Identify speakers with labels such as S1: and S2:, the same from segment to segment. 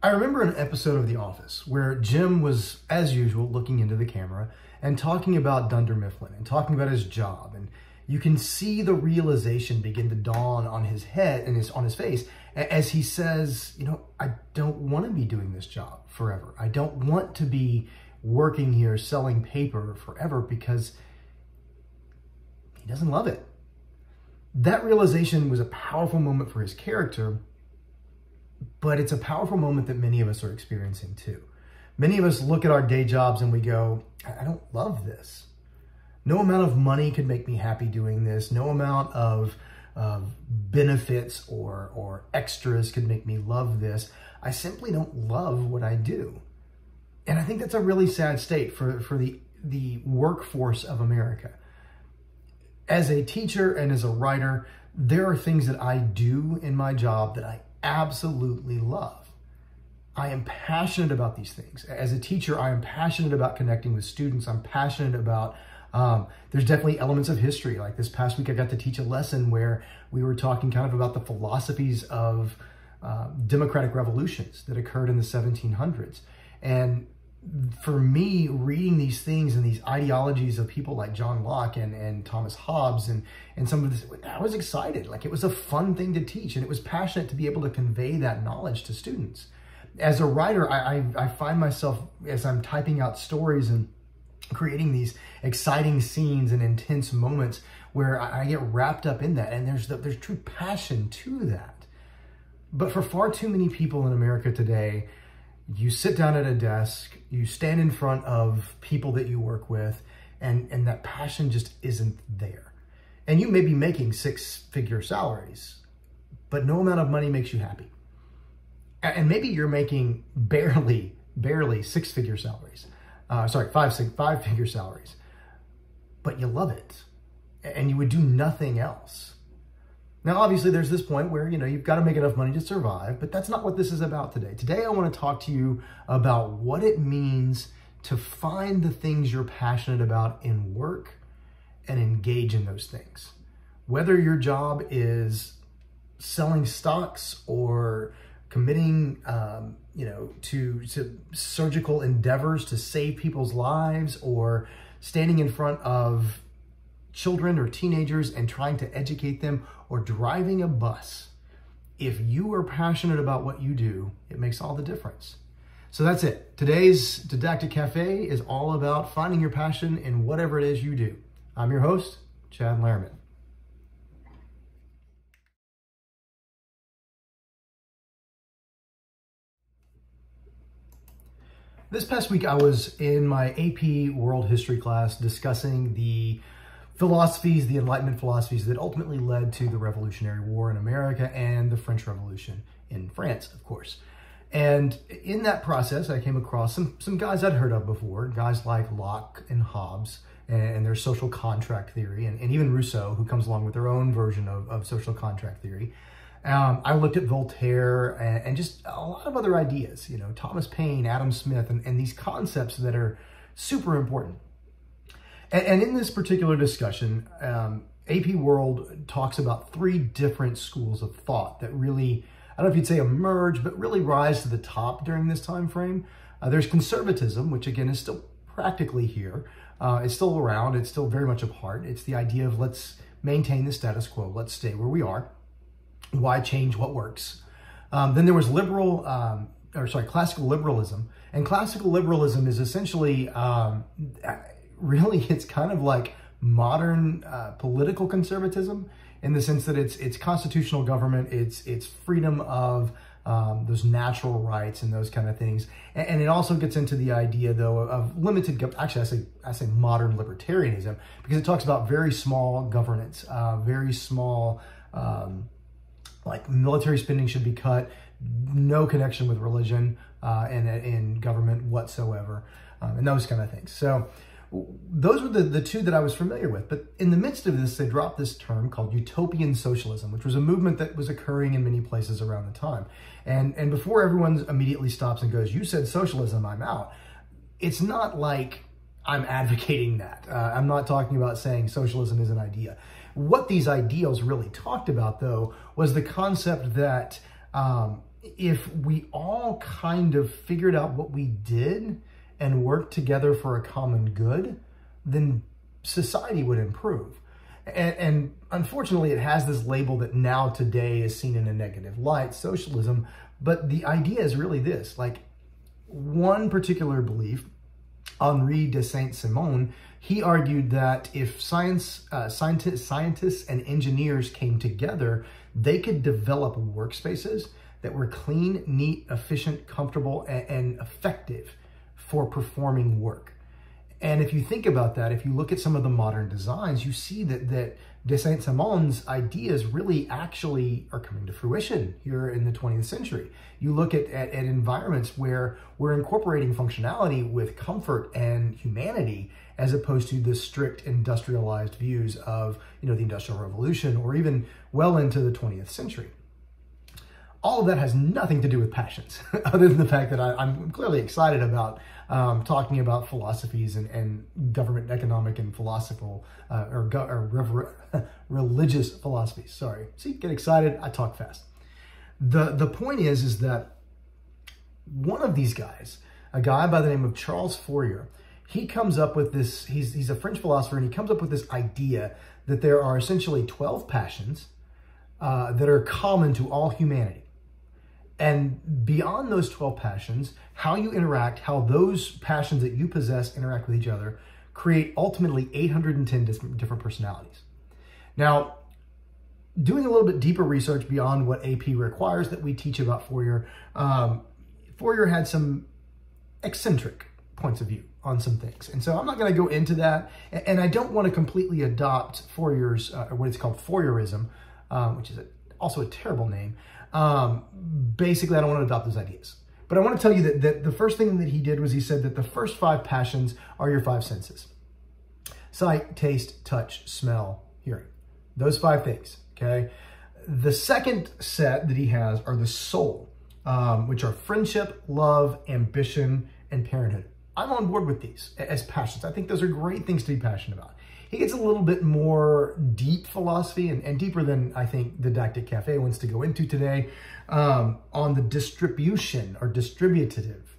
S1: I remember an episode of The Office where Jim was, as usual, looking into the camera and talking about Dunder Mifflin and talking about his job. And you can see the realization begin to dawn on his head and on his face as he says, you know, I don't want to be doing this job forever. I don't want to be working here selling paper forever because he doesn't love it. That realization was a powerful moment for his character, but it's a powerful moment that many of us are experiencing too. Many of us look at our day jobs and we go, I don't love this. No amount of money could make me happy doing this. No amount of benefits or extras could make me love this. I simply don't love what I do. And I think that's a really sad state for the workforce of America. As a teacher and as a writer, there are things that I do in my job that I absolutely love. I am passionate about these things. As a teacher, I am passionate about connecting with students. I'm passionate about, there's definitely elements of history. Like this past week, I got to teach a lesson where we were talking kind of about the philosophies of democratic revolutions that occurred in the 1700s. And for me, reading these things and these ideologies of people like John Locke and Thomas Hobbes and some of this, I was excited. Like it was a fun thing to teach, and it was passionate to be able to convey that knowledge to students. As a writer, I find myself, as I'm typing out stories and creating these exciting scenes and intense moments, where I get wrapped up in that, and there's true passion to that. But for far too many people in America today, you sit down at a desk, you stand in front of people that you work with, and that passion just isn't there. And you may be making six-figure salaries, but no amount of money makes you happy. And maybe you're making barely six-figure salaries. Five-figure salaries. But you love it, and you would do nothing else. Now, obviously, there's this point where, you know, you've got to make enough money to survive, but that's not what this is about today. Today, I want to talk to you about what it means to find the things you're passionate about in work and engage in those things. Whether your job is selling stocks or committing, to surgical endeavors to save people's lives, or standing in front of children or teenagers and trying to educate them, or driving a bus. If you are passionate about what you do, it makes all the difference. So that's it. Today's Didactic Cafe is all about finding your passion in whatever it is you do. I'm your host, Chad Lehrman. This past week, I was in my AP World History class discussing the philosophies, the Enlightenment philosophies that ultimately led to the Revolutionary War in America and the French Revolution in France, of course. And in that process, I came across some guys I'd heard of before, guys like Locke and Hobbes and their social contract theory, and even Rousseau, who comes along with their own version of social contract theory. I looked at Voltaire and just a lot of other ideas, you know, Thomas Paine, Adam Smith, and these concepts that are super important. And in this particular discussion, AP World talks about three different schools of thought that really, I don't know if you'd say emerge, but really rise to the top during this time frame. There's conservatism, which again is still practically here. It's still around. It's still very much a part. It's the idea of let's maintain the status quo. Let's stay where we are. Why change what works? Then there was classical liberalism. And classical liberalism is essentially, really, it's kind of like modern political conservatism, in the sense that it's constitutional government, it's freedom of those natural rights and those kind of things. And it also gets into the idea, though, of limited government. Actually, I say modern libertarianism, because it talks about very small governance, very small, like military spending should be cut, no connection with religion and in government whatsoever, and those kind of things. So those were the two that I was familiar with. But in the midst of this, they dropped this term called utopian socialism, which was a movement that was occurring in many places around the time. And before everyone immediately stops and goes, you said socialism, I'm out. It's not like I'm advocating that. I'm not talking about saying socialism is an idea. What these ideals really talked about, though, was the concept that if we all kind of figured out what we did and worked together for a common good, then society would improve. And unfortunately, it has this label that now today is seen in a negative light, socialism. But the idea is really this, like one particular belief, Henri de Saint-Simon, he argued that if scientists and engineers came together, they could develop workspaces that were clean, neat, efficient, comfortable, and effective for performing work. And if you think about that, if you look at some of the modern designs, you see that de Saint-Simon's ideas really actually are coming to fruition here in the 20th century. You look at environments where we're incorporating functionality with comfort and humanity, as opposed to the strict industrialized views of, the Industrial Revolution or even well into the 20th century. All of that has nothing to do with passions, other than the fact that I'm clearly excited about talking about philosophies and government, economic, and philosophical religious philosophies. Sorry. See, get excited. I talk fast. The point is that one of these guys, a guy by the name of Charles Fourier, he comes up with this. He's a French philosopher, and he comes up with this idea that there are essentially 12 passions that are common to all humanity. And beyond those 12 passions, how you interact, how those passions that you possess interact with each other, create ultimately 810 different personalities. Now, doing a little bit deeper research beyond what AP requires that we teach about Fourier, Fourier had some eccentric points of view on some things. And so I'm not going to go into that. And I don't want to completely adopt Fourier's, or what is called Fourierism, which is also a terrible name. Basically, I don't want to adopt those ideas. But I want to tell you that the first thing that he did was he said that the first 5 passions are your 5 senses. Sight, taste, touch, smell, hearing. Those 5 things, okay? The second set that he has are the soul, which are friendship, love, ambition, and parenthood. I'm on board with these as passions. I think those are great things to be passionate about. He gets a little bit more deep philosophy and deeper than I think Didactic Cafe wants to go into today on the distribution or distributive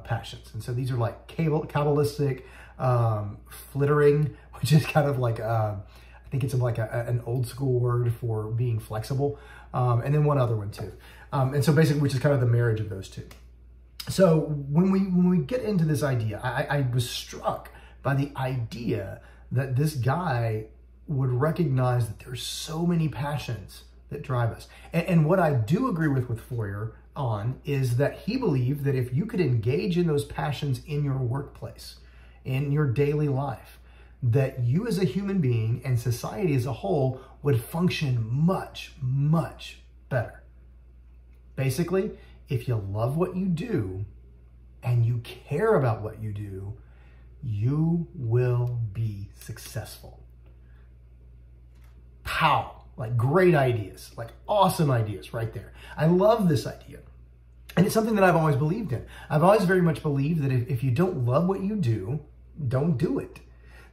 S1: passions. And so these are like Kabbalistic, flittering, which is kind of like, I think it's like an old school word for being flexible. And then one other one too. And so basically, which is kind of the marriage of those two. So when we get into this idea, I was struck by the idea that this guy would recognize that there's so many passions that drive us. And what I do agree with Fourier on is that he believed that if you could engage in those passions in your workplace, in your daily life, that you as a human being and society as a whole would function much, much better. Basically, if you love what you do and you care about what you do, you will be successful. Pow! Like great ideas, like awesome ideas right there. I love this idea. And it's something that I've always believed in. I've always very much believed that if you don't love what you do, don't do it.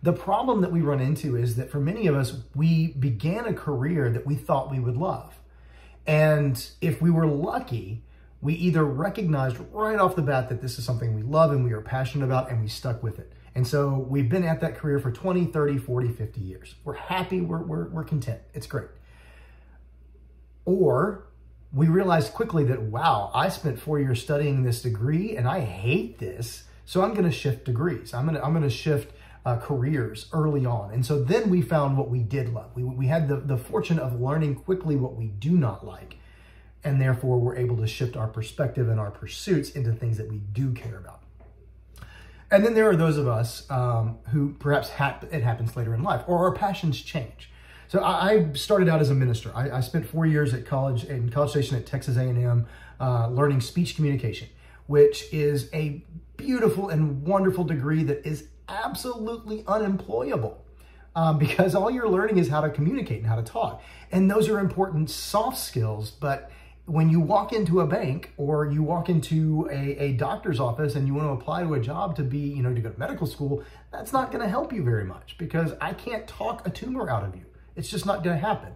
S1: The problem that we run into is that for many of us, we began a career that we thought we would love. And if we were lucky, we either recognized right off the bat that this is something we love and we are passionate about, and we stuck with it. And so we've been at that career for 20, 30, 40, 50 years. We're happy, we're content. It's great. Or we realized quickly that, wow, I spent 4 years studying this degree and I hate this, so I'm going to shift degrees. I'm going to shift careers early on. And so then we found what we did love. We had the fortune of learning quickly what we do not like. And therefore, we're able to shift our perspective and our pursuits into things that we do care about. And then there are those of us who perhaps it happens later in life, or our passions change. So I started out as a minister. I spent 4 years at college, in College Station at Texas A&M, learning speech communication, which is a beautiful and wonderful degree that is absolutely unemployable because all you're learning is how to communicate and how to talk. And those are important soft skills, but when you walk into a bank or you walk into a doctor's office and you want to apply to a job to be, to go to medical school, that's not going to help you very much because I can't talk a tumor out of you. It's just not going to happen.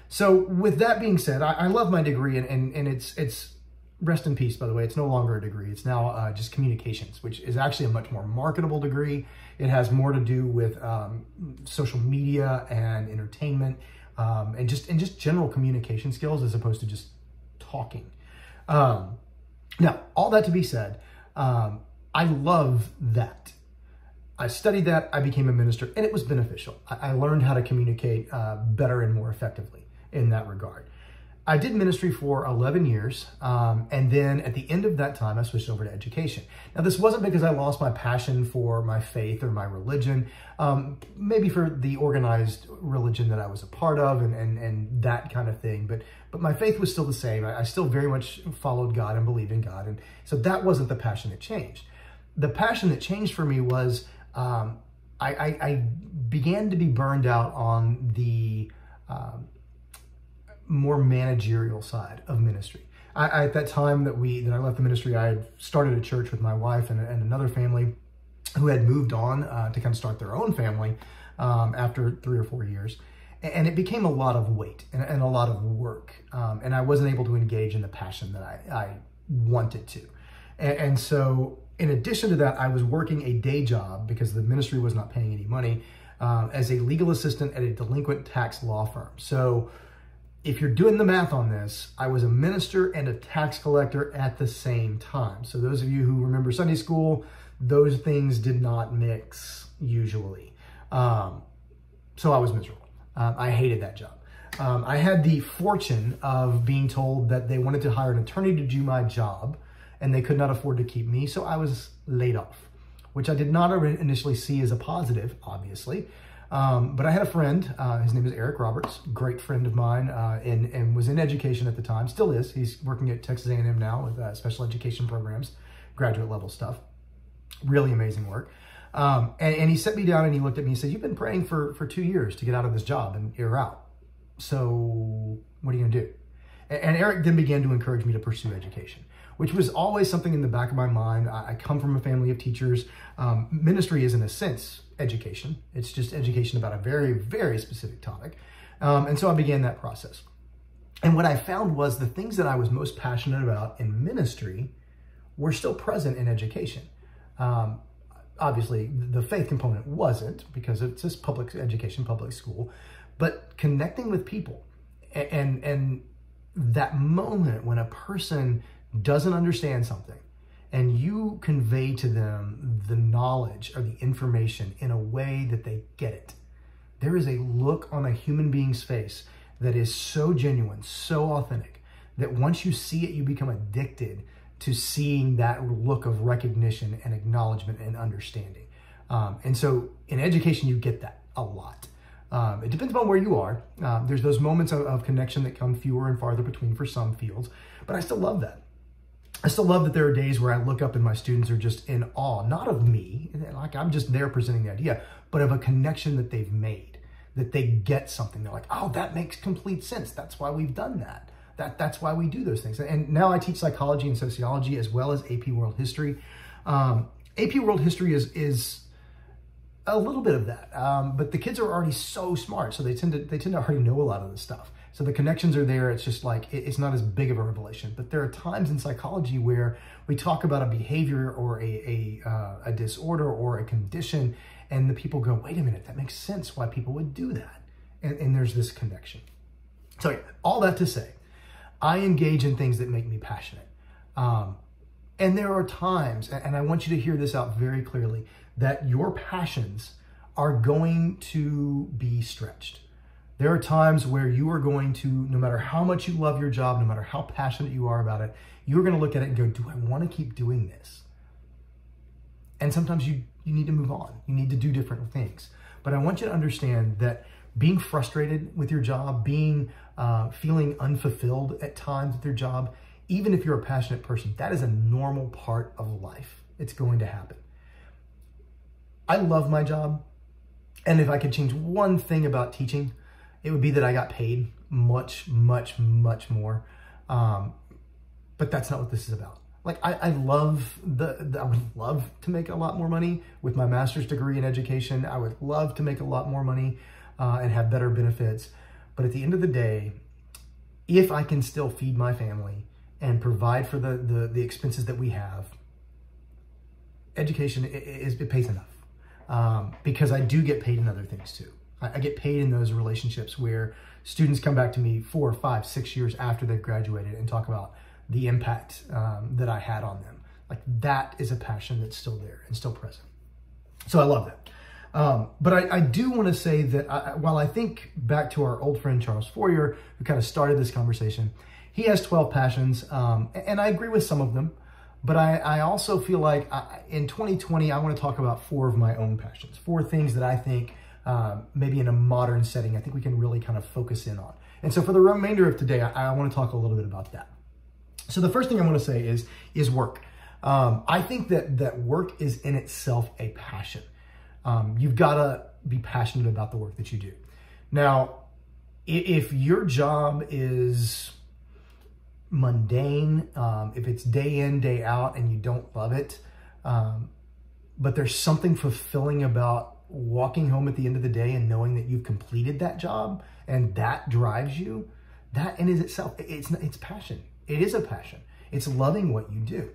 S1: So with that being said, I love my degree and it's rest in peace, by the way, it's no longer a degree. It's now just communications, which is actually a much more marketable degree. It has more to do with social media and entertainment and just general communication skills as opposed to just talking. Now, all that to be said, I love that. I studied that, I became a minister, and it was beneficial. I learned how to communicate better and more effectively in that regard. I did ministry for 11 years, and then at the end of that time, I switched over to education. Now, this wasn't because I lost my passion for my faith or my religion, maybe for the organized religion that I was a part of and that kind of thing, but my faith was still the same. I still very much followed God and believed in God, and so that wasn't the passion that changed. The passion that changed for me was I began to be burned out on the more managerial side of ministry. At that time that I left the ministry, I had started a church with my wife and another family who had moved on to kind of start their own family after 3 or 4 years. And it became a lot of weight and a lot of work. And I wasn't able to engage in the passion that I wanted to. And so in addition to that, I was working a day job because the ministry was not paying any money as a legal assistant at a delinquent tax law firm. So if you're doing the math on this, I was a minister and a tax collector at the same time. So those of you who remember Sunday school, those things did not mix usually. So I was miserable. I hated that job. I had the fortune of being told that they wanted to hire an attorney to do my job and they could not afford to keep me. So I was laid off, which I did not initially see as a positive, obviously. But I had a friend, his name is Eric Roberts, great friend of mine, and was in education at the time, still is. He's working at Texas A&M now with special education programs, graduate level stuff. Really amazing work. And he set me down and he looked at me and said, "You've been praying for 2 years to get out of this job and you're out. So what are you gonna do?" And Eric then began to encourage me to pursue education, which was always something in the back of my mind. I come from a family of teachers. Ministry is, in a sense, education. It's just education about a very, very specific topic. And so I began that process. And what I found was the things that I was most passionate about in ministry were still present in education. Obviously, the faith component wasn't because it's just public education, public school, but connecting with people and that moment when a person doesn't understand something and you convey to them the knowledge or the information in a way that they get it. There is a look on a human being's face that is so genuine, so authentic, that once you see it, you become addicted to seeing that look of recognition and acknowledgement and understanding. And so in education, you get that a lot. It depends upon where you are. There's those moments of connection that come fewer and farther between for some fields, but I still love that. I still love that there are days where I look up and my students are just in awe, not of me, like I'm just there presenting the idea, but of a connection that they've made, that they get something. They're like, "Oh, that makes complete sense. That's why we've done that. That's why we do those things." And now I teach psychology and sociology as well as AP World History. AP World History is a little bit of that, but the kids are already so smart, so they tend to already know a lot of this stuff. So the connections are there. It's just like, it's not as big of a revelation. But there are times in psychology where we talk about a behavior or a disorder or a condition, and the people go, "Wait a minute, that makes sense why people would do that." And there's this connection. So yeah, all that to say, I engage in things that make me passionate. And there are times, and I want you to hear this out very clearly, that your passions are going to be stretched. There are times where you are going to, no matter how much you love your job, no matter how passionate you are about it, you're going to look at it and go, "Do I want to keep doing this?" And sometimes you need to move on. You need to do different things. But I want you to understand that being frustrated with your job, feeling unfulfilled at times with your job, even if you're a passionate person, that is a normal part of life. It's going to happen. I love my job. And if I could change one thing about teaching, it would be that I got paid much, much, much more. But that's not what this is about. Like, I love I would love to make a lot more money with my master's degree in education. I would love to make a lot more money and have better benefits. But at the end of the day, if I can still feed my family and provide for the expenses that we have, education it pays enough, because I do get paid in other things too. I get paid in those relationships where students come back to me 4, 5, 6 years after they've graduated and talk about the impact that I had on them. Like, that is a passion that's still there and still present. So I love that. But I do want to say that while I think back to our old friend Charles Fourier, who kind of started this conversation, he has 12 passions, and I agree with some of them. But I also feel like in 2020, I want to talk about 4 of my own passions, 4 things that I think maybe in a modern setting, I think we can really kind of focus in on. And so for the remainder of today, I want to talk a little bit about that. So the first thing I want to say is work. I think that work is in itself a passion. You've got to be passionate about the work that you do. Now, if your job is mundane, if it's day in, day out, and you don't love it, but there's something fulfilling about walking home at the end of the day and knowing that you've completed that job and that drives you, that in itself, it's passion. It is a passion. It's loving what you do.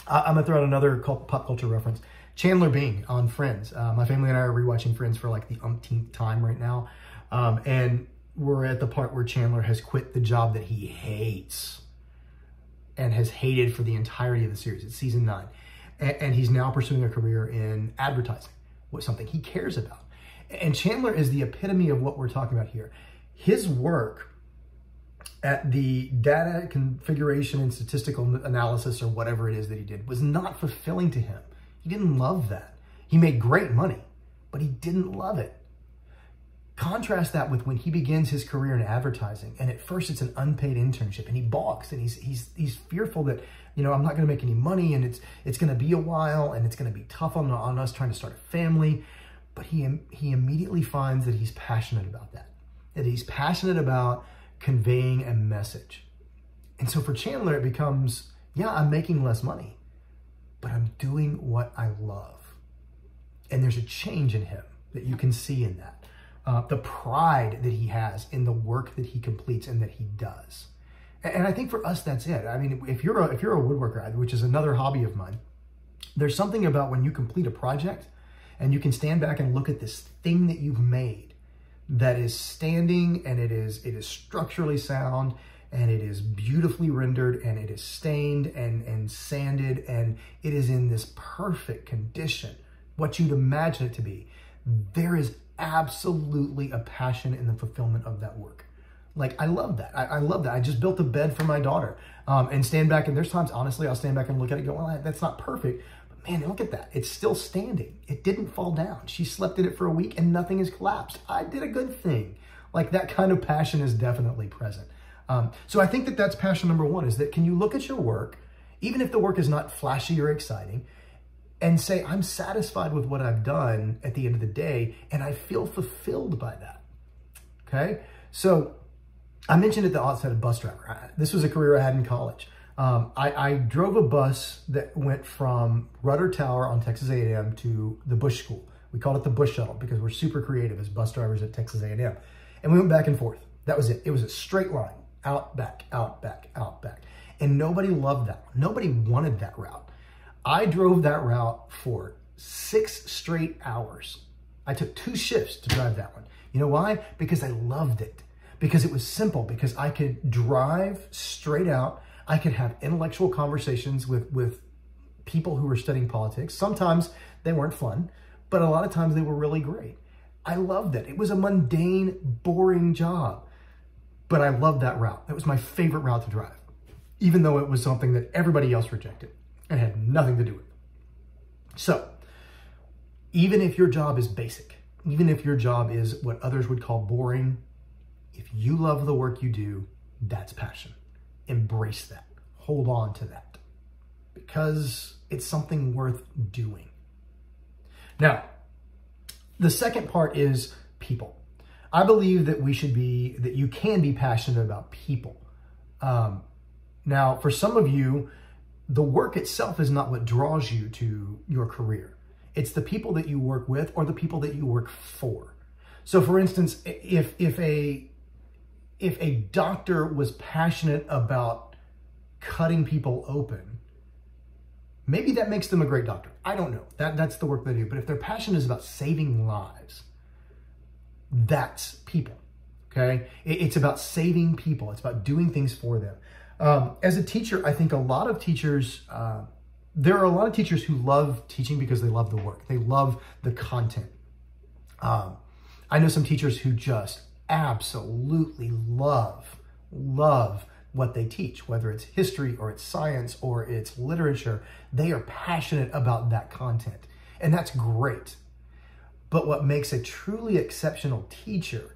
S1: I'm gonna throw out another pop culture reference. Chandler Bing on Friends. My family and I are rewatching Friends for like the umpteenth time right now. And we're at the part where Chandler has quit the job that he hates and has hated for the entirety of the series. It's season 9. And he's now pursuing a career in advertising, something he cares about. And Chandler is the epitome of what we're talking about here. His work at the data configuration and statistical analysis, or whatever it is that he did, was not fulfilling to him. He didn't love that. He made great money, but he didn't love it. Contrast that with when he begins his career in advertising, and at first it's an unpaid internship, and he balks, and he's fearful that, you know, I'm not going to make any money, and it's going to be a while, and it's going to be tough on us trying to start a family. But he immediately finds that he's passionate about that he's passionate about conveying a message. And so for Chandler, it becomes, yeah, I'm making less money, but I'm doing what I love. And there's a change in him that you can see in that. The pride that he has in the work that he completes and that he does. And I think for us, that's it. I mean, if you're a woodworker, which is another hobby of mine, there's something about when you complete a project and you can stand back and look at this thing that you've made that is standing, and it is structurally sound, and it is beautifully rendered, and it is stained and sanded, and it is in this perfect condition, what you'd imagine it to be. There is absolutely a passion in the fulfillment of that work. Like, I love that. I love that. I just built a bed for my daughter, and stand back, and there's times, honestly, I'll stand back and look at it and go, well, that's not perfect. But man, look at that. It's still standing. It didn't fall down. She slept in it for a week and nothing has collapsed. I did a good thing. Like, that kind of passion is definitely present. So I think that that's passion number 1, is that can you look at your work, even if the work is not flashy or exciting, and say, I'm satisfied with what I've done at the end of the day, and I feel fulfilled by that. Okay? So I mentioned at the outset of bus driver. This was a career I had in college. I drove a bus that went from Rudder Tower on Texas A&M to the Bush School. We called it the Bush Shuttle because we're super creative as bus drivers at Texas A&M. And we went back and forth. That was it. It was a straight line, out, back, out, back, out, back. And nobody loved that. Nobody wanted that route. I drove that route for 6 straight hours. I took 2 shifts to drive that one. You know why? Because I loved it. Because it was simple. Because I could drive straight out. I could have intellectual conversations with people who were studying politics. Sometimes they weren't fun, but a lot of times they were really great. I loved it. It was a mundane, boring job, but I loved that route. That was my favorite route to drive, even though it was something that everybody else rejected and had nothing to do with it. So even if your job is basic, even if your job is what others would call boring, if you love the work you do, that's passion. Embrace that. Hold on to that because it's something worth doing. Now, the second part is people. I believe that you can be passionate about people. Now, for some of you, the work itself is not what draws you to your career. It's the people that you work with or the people that you work for. So for instance, if a doctor was passionate about cutting people open, maybe that makes them a great doctor. I don't know. That's the work they do. But if their passion is about saving lives, that's people, okay? It's about saving people. It's about doing things for them. As a teacher, I think a lot of teachers, there are a lot of teachers who love teaching because they love the work. They love the content. I know some teachers who just absolutely love what they teach, whether it's history or it's science or it's literature. They are passionate about that content, and that's great. But what makes a truly exceptional teacher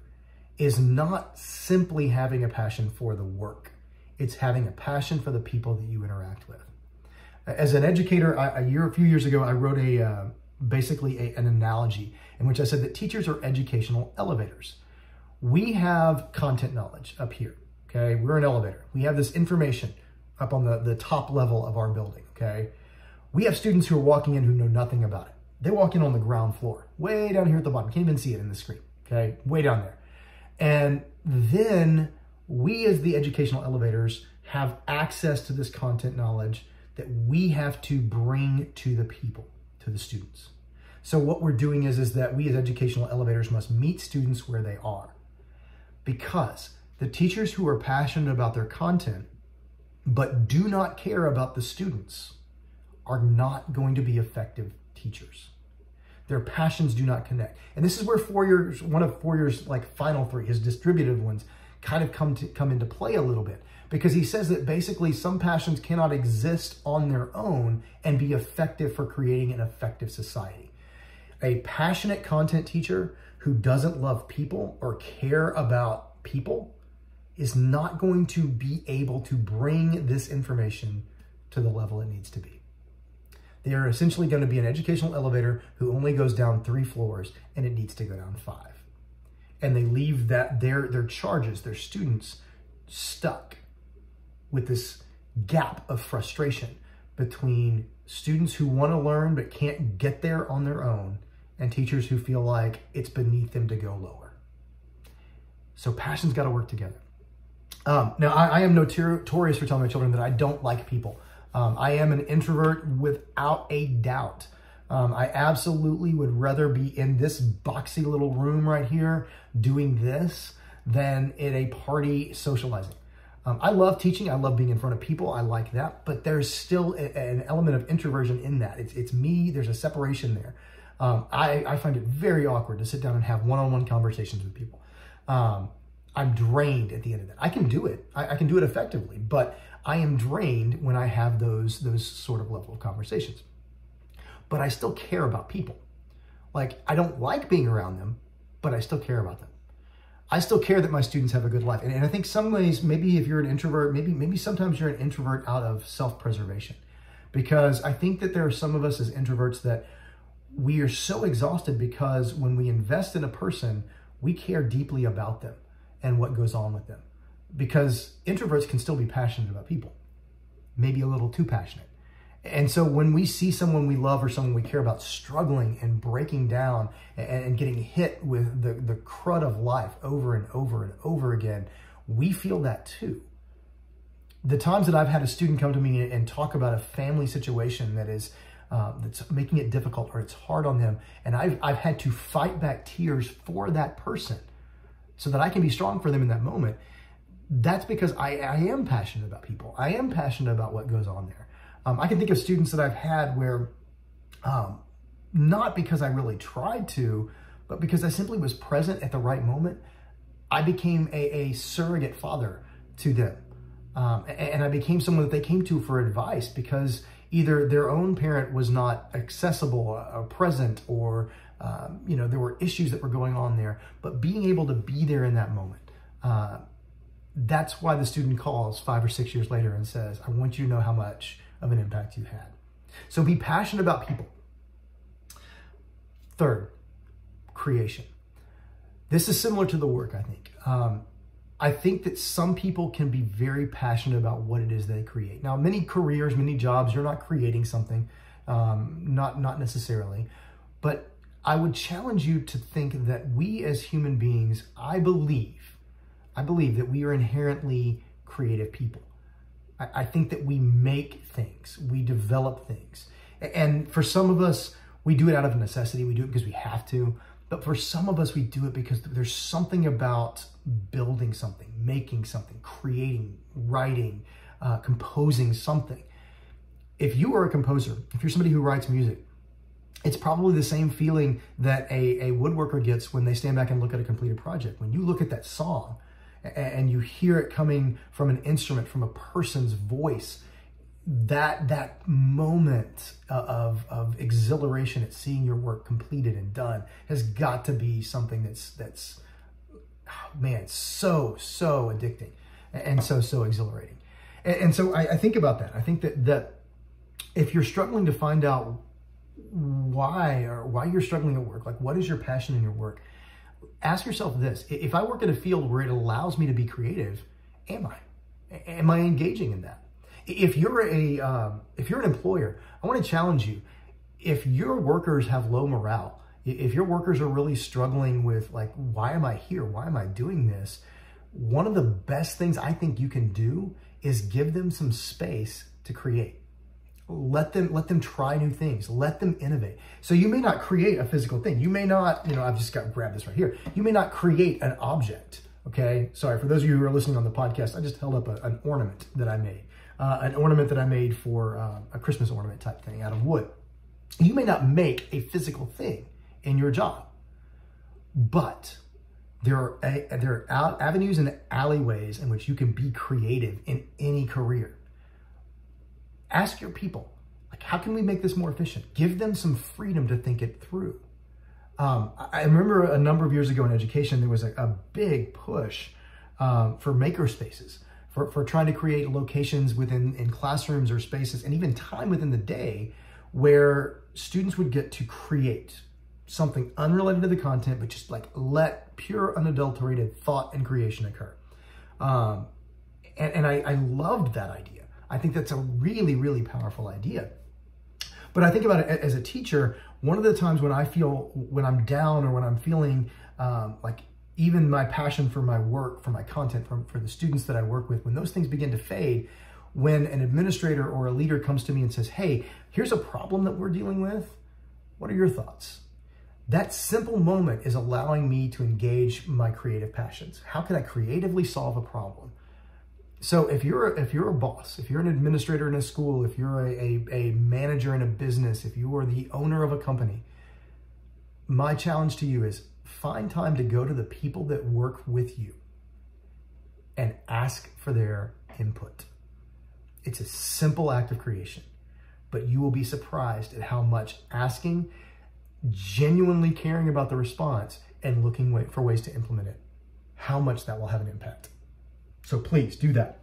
S1: is not simply having a passion for the work. It's having a passion for the people that you interact with. As an educator, a few years ago, I wrote basically an analogy in which I said that teachers are educational elevators. We have content knowledge up here, okay? We're an elevator. We have this information up on the top level of our building, okay? We have students who are walking in who know nothing about it. They walk in on the ground floor, way down here at the bottom. Can't even see it in the screen, okay? Way down there. And then we as the educational elevators have access to this content knowledge that we have to bring to the people, to the students. So what we're doing is that we as educational elevators must meet students where they are, because the teachers who are passionate about their content but do not care about the students are not going to be effective teachers. Their passions do not connect. And this is where one of Fourier's like final three, his distributive ones, kind of come into play a little bit, because he says that basically some passions cannot exist on their own and be effective for creating an effective society. A passionate content teacher who doesn't love people or care about people is not going to be able to bring this information to the level it needs to be. They are essentially going to be an educational elevator who only goes down 3 floors, and it needs to go down 5. And they leave their charges, their students, stuck with this gap of frustration between students who want to learn but can't get there on their own, and teachers who feel like it's beneath them to go lower. So passion's got to work together. Now, I am notorious for telling my children that I don't like people. I am an introvert without a doubt. I absolutely would rather be in this boxy little room right here doing this than in a party socializing. I love teaching. I love being in front of people. I like that. But there's still an element of introversion in that. It's me. There's a separation there. I find it very awkward to sit down and have one-on-one conversations with people. I'm drained at the end of that. I can do it. I can do it effectively, but I am drained when I have those sort of level of conversations. But I still care about people. Like, I don't like being around them, but I still care about them. I still care that my students have a good life. And I think some ways, maybe if you're an introvert, maybe sometimes you're an introvert out of self-preservation. Because I think that there are some of us as introverts that we are so exhausted because when we invest in a person, we care deeply about them and what goes on with them. Because introverts can still be passionate about people, maybe a little too passionate. And so when we see someone we love or someone we care about struggling and breaking down and getting hit with the crud of life over and over and over again, we feel that too. The times that I've had a student come to me and talk about a family situation that is that's making it difficult or it's hard on them, and I've had to fight back tears for that person so that I can be strong for them in that moment, that's because I am passionate about people. I am passionate about what goes on there. I can think of students that I've had where, not because I really tried to, but because I simply was present at the right moment, I became a surrogate father to them. And I became someone that they came to for advice because either their own parent was not accessible or present, or there were issues that were going on there. But being able to be there in that moment, that's why the student calls 5 or 6 years later and says, I want you to know how much of an impact you had. So be passionate about people. Third, creation. This is similar to the work, I think. I think that some people can be very passionate about what it is they create. Now, many careers, many jobs, you're not creating something, not necessarily. But I would challenge you to think that we as human beings, I believe that we are inherently creative people. I think that we make things, we develop things. And for some of us, we do it out of necessity. We do it because we have to. But for some of us, we do it because there's something about building something, making something, creating, writing, composing something. If you are a composer, if you're somebody who writes music, it's probably the same feeling that a woodworker gets when they stand back and look at a completed project. When you look at that song and you hear it coming from an instrument, from a person's voice, that moment of exhilaration at seeing your work completed and done has got to be something that's oh man, so addicting and so exhilarating. And so I think about that. I think that if you're struggling to find out why you're struggling at work, like what is your passion in your work, ask yourself this: if I work in a field where it allows me to be creative, am I engaging in that? If you're an employer, I want to challenge you. If your workers have low morale, if your workers are really struggling with like, why am I here? Why am I doing this? One of the best things I think you can do is give them some space to create. Let them try new things. Let them innovate. So you may not create a physical thing. You may not, I've just got to grab this right here. You may not create an object. Okay. Sorry. For those of you who are listening on the podcast, I just held up an ornament that I made. An ornament that I made for a Christmas ornament type thing out of wood. You may not make a physical thing in your job, but there are avenues and alleyways in which you can be creative in any career. Ask your people, like, how can we make this more efficient? Give them some freedom to think it through. I remember a number of years ago in education, there was a big push for maker spaces. For trying to create locations in classrooms or spaces, and even time within the day where students would get to create something unrelated to the content, but just like let pure unadulterated thought and creation occur. And I loved that idea. I think that's a really, really powerful idea. But I think about it as a teacher, one of the times when I'm down or when I'm feeling like even my passion for my work, for my content, for the students that I work with, when those things begin to fade, when an administrator or a leader comes to me and says, hey, here's a problem that we're dealing with, what are your thoughts? That simple moment is allowing me to engage my creative passions. How can I creatively solve a problem? So if you're a boss, if you're an administrator in a school, if you're a manager in a business, if you are the owner of a company, my challenge to you is find time to go to the people that work with you and ask for their input. It's a simple act of creation, but you will be surprised at how much asking, genuinely caring about the response, and looking for ways to implement it, how much that will have an impact. So please do that.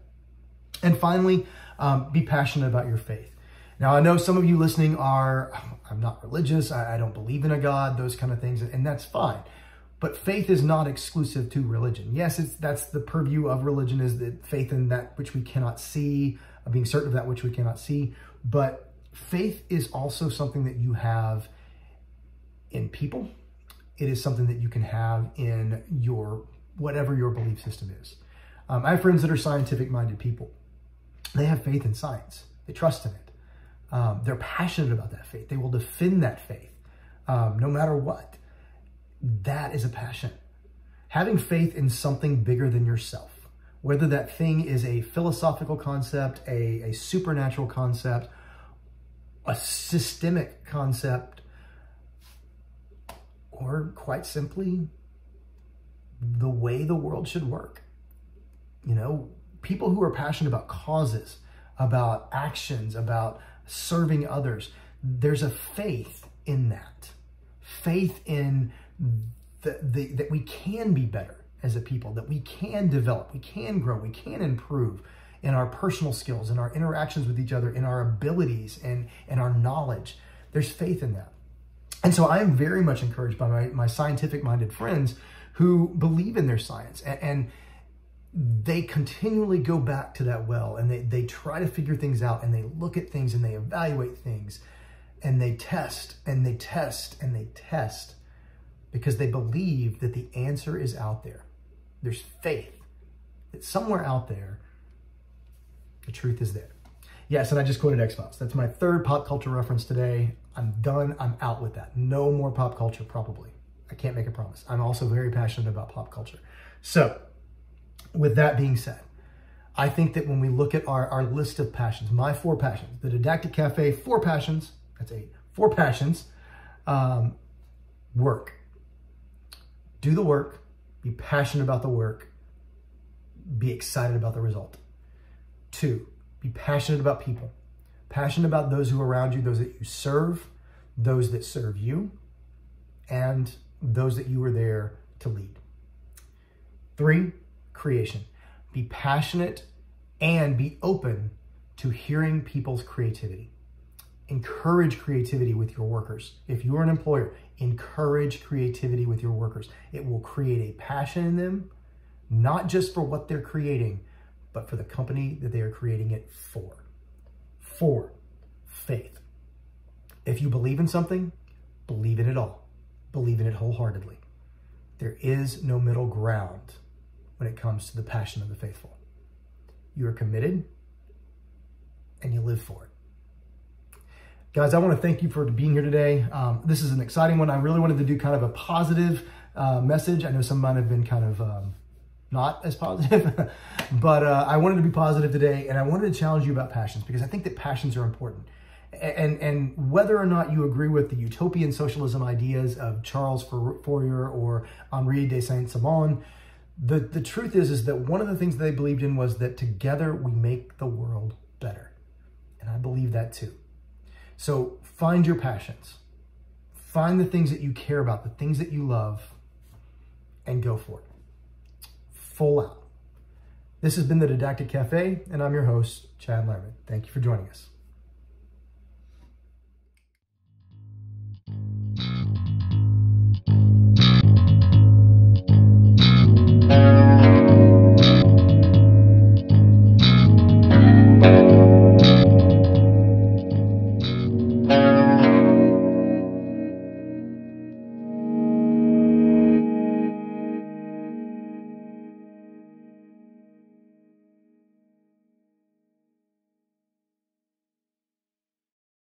S1: And finally, be passionate about your faith. Now, I know some of you listening I'm not religious, I don't believe in a God, those kind of things, and that's fine. But faith is not exclusive to religion. Yes, that's the purview of religion, is that faith in that which we cannot see, being certain of that which we cannot see. But faith is also something that you have in people. It is something that you can have in whatever your belief system is. I have friends that are scientific-minded people. They have faith in science. They trust in it. They're passionate about that faith. They will defend that faith no matter what. That is a passion. Having faith in something bigger than yourself, whether that thing is a philosophical concept, a supernatural concept, a systemic concept, or quite simply, the way the world should work. People who are passionate about causes, about actions, about serving others, there's a faith in that. Faith in that we can be better as a people, that we can develop, we can grow, we can improve in our personal skills, in our interactions with each other, in our abilities, and our knowledge. There's faith in that. And so I am very much encouraged by my scientific-minded friends who believe in their science, and they continually go back to that well, and they try to figure things out, and they look at things, and they evaluate things, and they test, and they test, and they test, because they believe that the answer is out there. There's faith that somewhere out there The truth is there. Yes, and I just quoted X-Files. That's my third pop culture reference today. I'm done. I'm out with that. No more pop culture, probably. I can't make a promise. I'm also very passionate about pop culture. So, with that being said, I think that when we look at our list of passions, my 4 passions, the Didactic Cafe, 4 passions, that's 8, 4 passions, work. Do the work, be passionate about the work, be excited about the result. 2, be passionate about people, passionate about those who are around you, those that you serve, those that serve you, and those that you are there to lead. 3, creation. Be passionate and be open to hearing people's creativity. Encourage creativity with your workers. If you are an employer, encourage creativity with your workers. It will create a passion in them, not just for what they're creating, but for the company that they are creating it for. 4, faith. If you believe in something, believe in it all. Believe in it wholeheartedly. There is no middle ground when it comes to the passion of the faithful. You are committed and you live for it. Guys, I want to thank you for being here today. This is an exciting one. I really wanted to do kind of a positive message. I know some might have been kind of not as positive, but I wanted to be positive today, and I wanted to challenge you about passions because I think that passions are important. And whether or not you agree with the utopian socialism ideas of Charles Fourier or Henri de Saint-Simon, the truth is that one of the things they believed in was that together we make the world better. And I believe that too. So find your passions. Find the things that you care about, the things that you love, and go for it. Full out. This has been the Didactic Cafe, and I'm your host, Chad Lerman. Thank you for joining us.